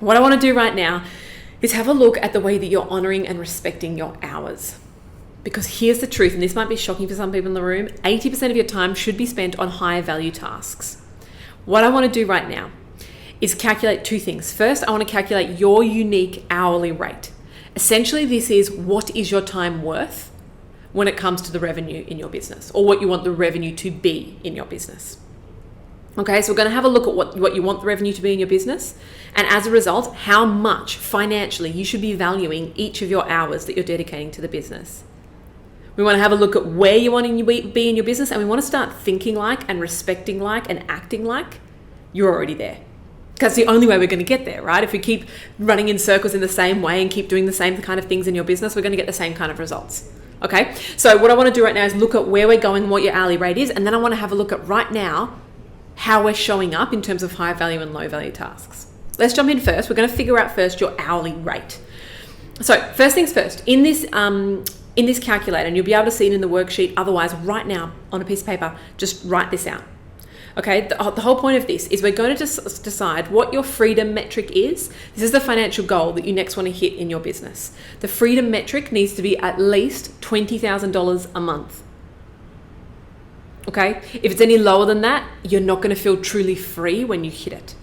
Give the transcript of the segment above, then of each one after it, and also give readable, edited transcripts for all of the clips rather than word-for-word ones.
What I want to do right now is have a look at the way that you're honoring and respecting your hours. Because here's the truth, and this might be shocking for some people in the room, 80% of your time should be spent on higher value tasks. What I want to do right now is calculate two things. First, I want to calculate your unique hourly rate. Essentially, this is what is your time worth when it comes to the revenue in your business, or what you want the revenue to be in your business. Okay, so we're going to have a look at what you want the revenue to be in your business, and as a result, how much financially you should be valuing each of your hours that you're dedicating to the business. We want to have a look at where you want to be in your business, and we want to start thinking like and respecting like and acting like you're already there. Because the only way we're going to get there, right? If we keep running in circles in the same way and keep doing the same kind of things in your business, we're going to get the same kind of results. Okay, so what I want to do right now is look at where we're going, what your hourly rate is, and then I want to have a look at right now how we're showing up in terms of high value and low value tasks. Let's jump in first. We're going to figure out first your hourly rate. So first things first, in this calculator, and you'll be able to see it in the worksheet, otherwise right now on a piece of paper, just write this out. Okay, the whole point of this is we're going to decide what your freedom metric is. This is the financial goal that you next want to hit in your business. The freedom metric needs to be at least $20,000 a month. Okay, if it's any lower than that, you're not going to feel truly free when you hit it.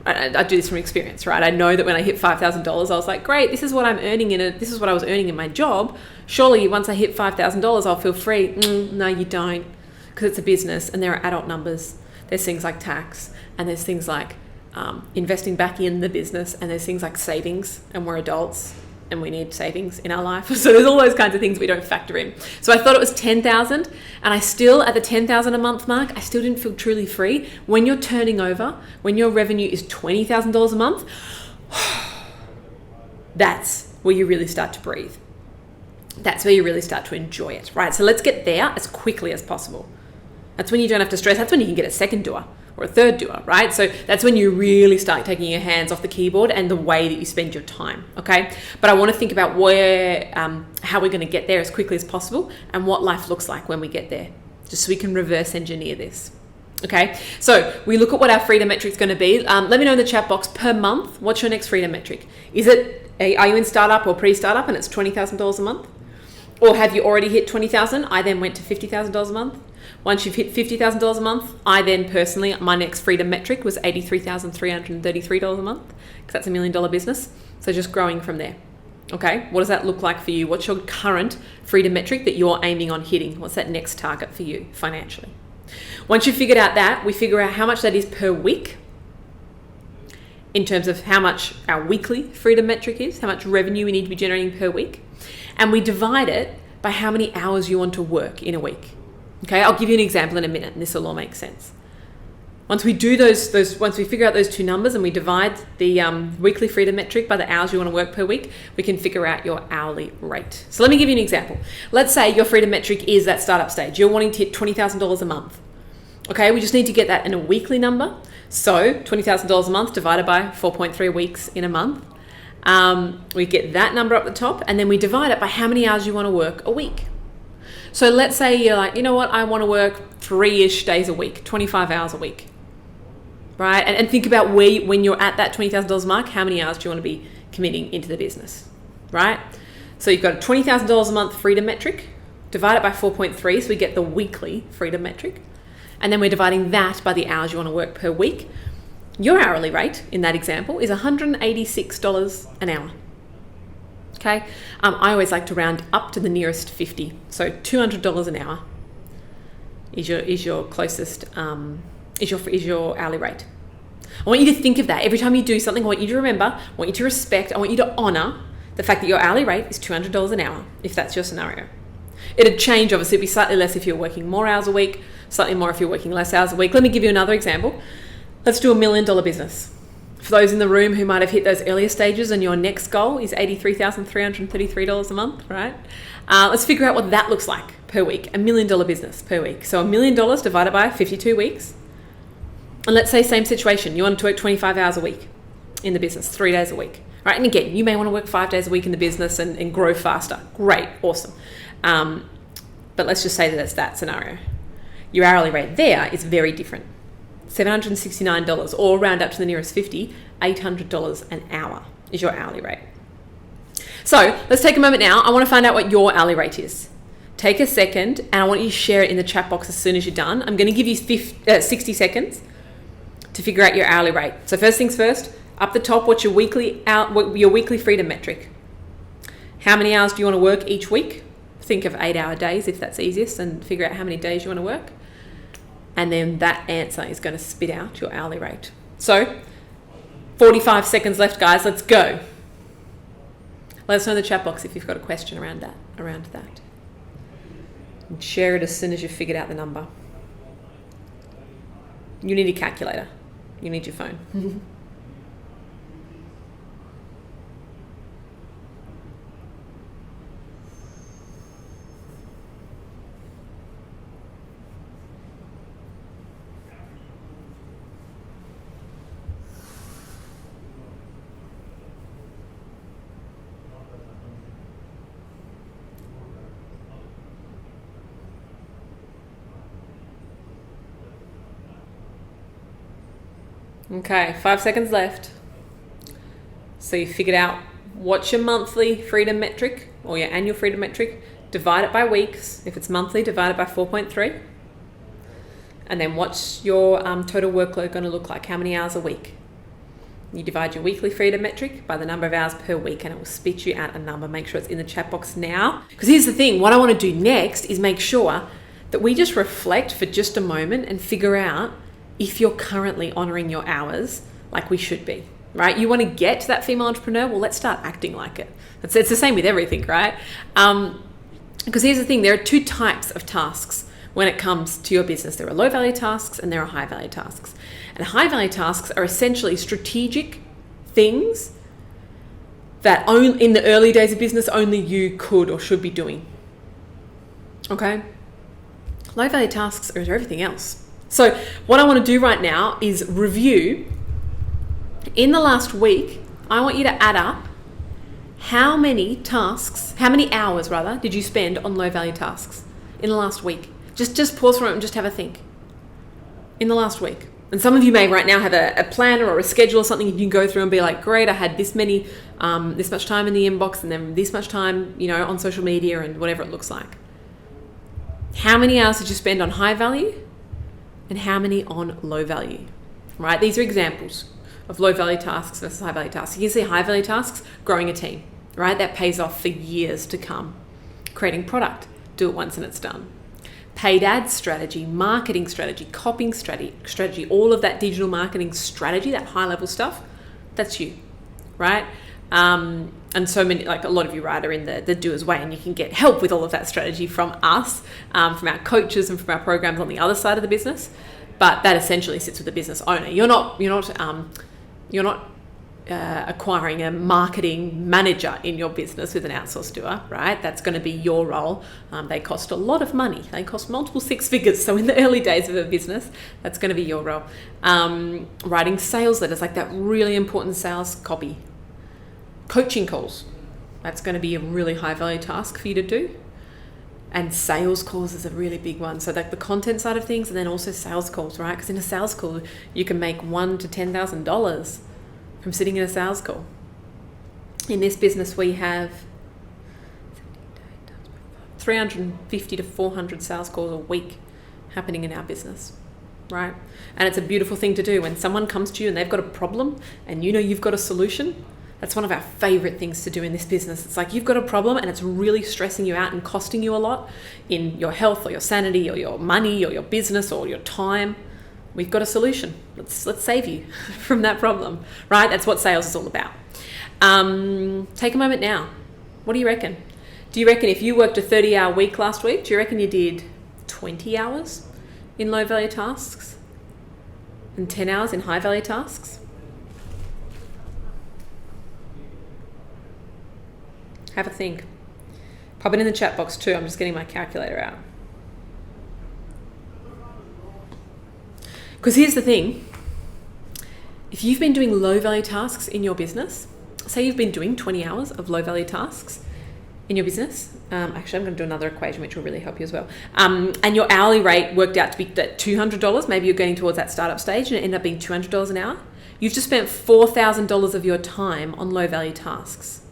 I do this from experience, right? I know that when I hit $5,000, I was like, great, this is what I'm earning this is what I was earning in my job. Surely once I hit $5,000, I'll feel free. No, you don't, because it's a business and there are adult numbers. There's things like tax, and there's things like investing back in the business, and there's things like savings, and we're adults and we need savings in our life. So there's all those kinds of things we don't factor in. So I thought it was 10,000, and I still, at the 10,000 a month mark, I still didn't feel truly free. When you're turning over, when your revenue is $20,000 a month, that's where you really start to breathe. That's where you really start to enjoy it, right? So let's get there as quickly as possible. That's when you don't have to stress. That's when you can get a second doer or a third doer, right? So that's when you really start taking your hands off the keyboard and the way that you spend your time, okay? But I want to think about how we're going to get there as quickly as possible and what life looks like when we get there, just so we can reverse engineer this, okay? So we look at what our freedom metric is going to be. Let me know in the chat box per month, what's your next freedom metric? Are you in startup or pre-startup and it's $20,000 a month? Or have you already hit 20,000? I then went to $50,000 a month. Once you've hit $50,000 a month, I then personally, my next freedom metric was $83,333 a month, because that's $1 million business. So just growing from there. Okay, what does that look like for you? What's your current freedom metric that you're aiming on hitting? What's that next target for you financially? Once you've figured out that, we figure out how much that is per week in terms of how much our weekly freedom metric is, how much revenue we need to be generating per week. And we divide it by how many hours you want to work in a week. Okay, I'll give you an example in a minute, and this will all make sense. Once we do once we figure out those two numbers and we divide the weekly freedom metric by the hours you want to work per week, we can figure out your hourly rate. So let me give you an example. Let's say your freedom metric is that startup stage. You're wanting to hit $20,000 a month. Okay, we just need to get that in a weekly number. So $20,000 a month divided by 4.3 weeks in a month. We get that number up the top, and then we divide it by how many hours you want to work a week. So let's say you're like, you know what, I want to work 3-ish days a week, 25 hours a week, right? And think about when you're at that $20,000 mark, how many hours do you want to be committing into the business, right? So you've got a $20,000 a month freedom metric, divide it by 4.3, so we get the weekly freedom metric. And then we're dividing that by the hours you want to work per week. Your hourly rate in that example is $186 an hour. Okay, I always like to round up to the nearest 50. So $200 an hour is your closest is your hourly rate. I want you to think of that every time you do something. I want you to remember. I want you to respect. I want you to honor the fact that your hourly rate is $200 an hour. If that's your scenario, it'd change. Obviously, it'd be slightly less if you're working more hours a week. Slightly more if you're working less hours a week. Let me give you another example. Let's do $1 million business. For those in the room who might have hit those earlier stages and your next goal is $83,333 a month, right? Let's figure out what that looks like per week, $1 million business per week. So $1 million divided by 52 weeks. And let's say same situation. You want to work 25 hours a week in the business, 3 days a week, right? And again, you may want to work 5 days a week in the business and grow faster. Great, awesome. But let's just say that that's that scenario. Your hourly rate there is very different. $769, or round up to the nearest 50, $800 an hour is your hourly rate. So let's take a moment now. I want to find out what your hourly rate is. Take a second and I want you to share it in the chat box as soon as you're done. I'm going to give you 60 seconds to figure out your hourly rate. So first things first, up the top, what's your weekly freedom metric? How many hours do you want to work each week? Think of 8-hour days if that's easiest, and figure out how many days you want to work. And then that answer is going to spit out your hourly rate. So 45 seconds left, guys. Let's go. Let us know in the chat box if you've got a question around that. And share it as soon as you've figured out the number. You need a calculator. You need your phone. Okay, 5 seconds left. So you figured out what's your monthly freedom metric or your annual freedom metric, divide it by weeks. If it's monthly, divide it by 4.3. And then what's your total workload going to look like? How many hours a week? You divide your weekly freedom metric by the number of hours per week and it will spit you out a number. Make sure it's in the chat box now. Because here's the thing, what I want to do next is make sure that we just reflect for just a moment and figure out if you're currently honoring your hours like we should be, right? You want to get to that female entrepreneur? Well, let's start acting like it. It's the same with everything, right? Because here's the thing, there are two types of tasks when it comes to your business. There are low value tasks and there are high value tasks. And high value tasks are essentially strategic things that in the early days of business only you could or should be doing. Okay? Low value tasks are everything else. So what I want to do right now is review. In the last week, I want you to add up how many hours did you spend on low value tasks in the last week? Just pause for a moment and just have a think. In the last week. And some of you may right now have a planner or a schedule or something you can go through and be like, great, I had this much time in the inbox and then this much time, on social media and whatever it looks like. How many hours did you spend on high value? And how many on low value, right? These are examples of low value tasks versus high value tasks. You can see high value tasks, growing a team, right? That pays off for years to come. Creating product, do it once and it's done. Paid ad strategy, marketing strategy, copying strategy, all of that digital marketing strategy, that high level stuff, that's you, right? And so many, like a lot of you, right, are in the doers way, and you can get help with all of that strategy from us, from our coaches and from our programs on the other side of the business. But that essentially sits with the business owner. You're not acquiring a marketing manager in your business with an outsourced doer, right? That's going to be your role. They cost a lot of money. They cost multiple six figures. So in the early days of a business, that's going to be your role. Writing sales letters, like that really important sales copy. Coaching calls, that's going to be a really high value task for you to do. And sales calls is a really big one. So like the content side of things, and then also sales calls, right? Because in a sales call, you can make $1,000 to $10,000 from sitting in a sales call. In this business, we have 350 to 400 sales calls a week happening in our business, right? And it's a beautiful thing to do. When someone comes to you and they've got a problem and you've got a solution, that's one of our favorite things to do in this business. It's like you've got a problem and it's really stressing you out and costing you a lot in your health or your sanity or your money or your business or your time. We've got a solution. Let's save you from that problem, right? That's what sales is all about. Take a moment now. What do you reckon? Do you reckon if you worked a 30-hour week last week, do you reckon you did 20 hours in low-value tasks and 10 hours in high-value tasks? Have a think. Pop it in the chat box too. I'm just getting my calculator out. Because here's the thing. If you've been doing low value tasks in your business, say you've been doing 20 hours of low value tasks in your business. Actually, I'm going to do another equation which will really help you as well. And your hourly rate worked out to be $200. Maybe you're getting towards that startup stage and it ended up being $200 an hour. You've just spent $4,000 of your time on low value tasks.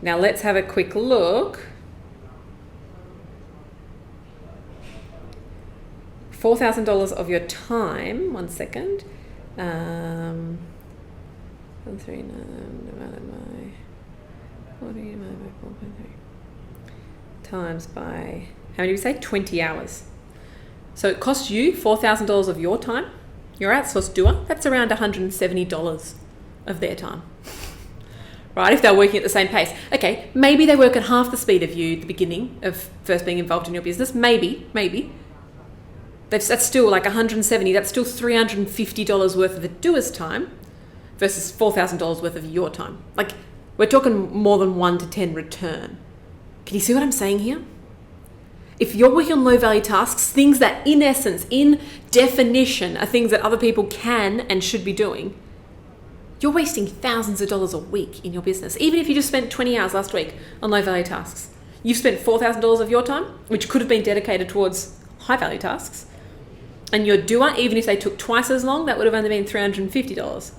Now let's have a quick look. $4,000 of your time, 1 second. 139 divided by 40 divided by 4.3 times by, how many did we say? 20 hours. So it costs you $4,000 of your time. Your outsourced doer, that's around $170 of their time. Right, if they're working at the same pace. Okay, maybe they work at half the speed of you at the beginning of first being involved in your business. Maybe. That's still like $170. That's still $350 worth of the doer's time versus $4,000 worth of your time. Like, we're talking more than 1 to 10 return. Can you see what I'm saying here? If you're working on low value tasks, things that in essence, in definition, are things that other people can and should be doing, you're wasting thousands of dollars a week in your business. Even if you just spent 20 hours last week on low value tasks, you've spent $4,000 of your time, which could have been dedicated towards high value tasks. And your doer, even if they took twice as long, that would have only been $350,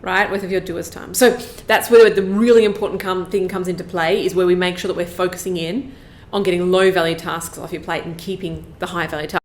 right, worth of your doer's time. So that's where the really important thing comes into play, is where we make sure that we're focusing in on getting low value tasks off your plate and keeping the high value tasks.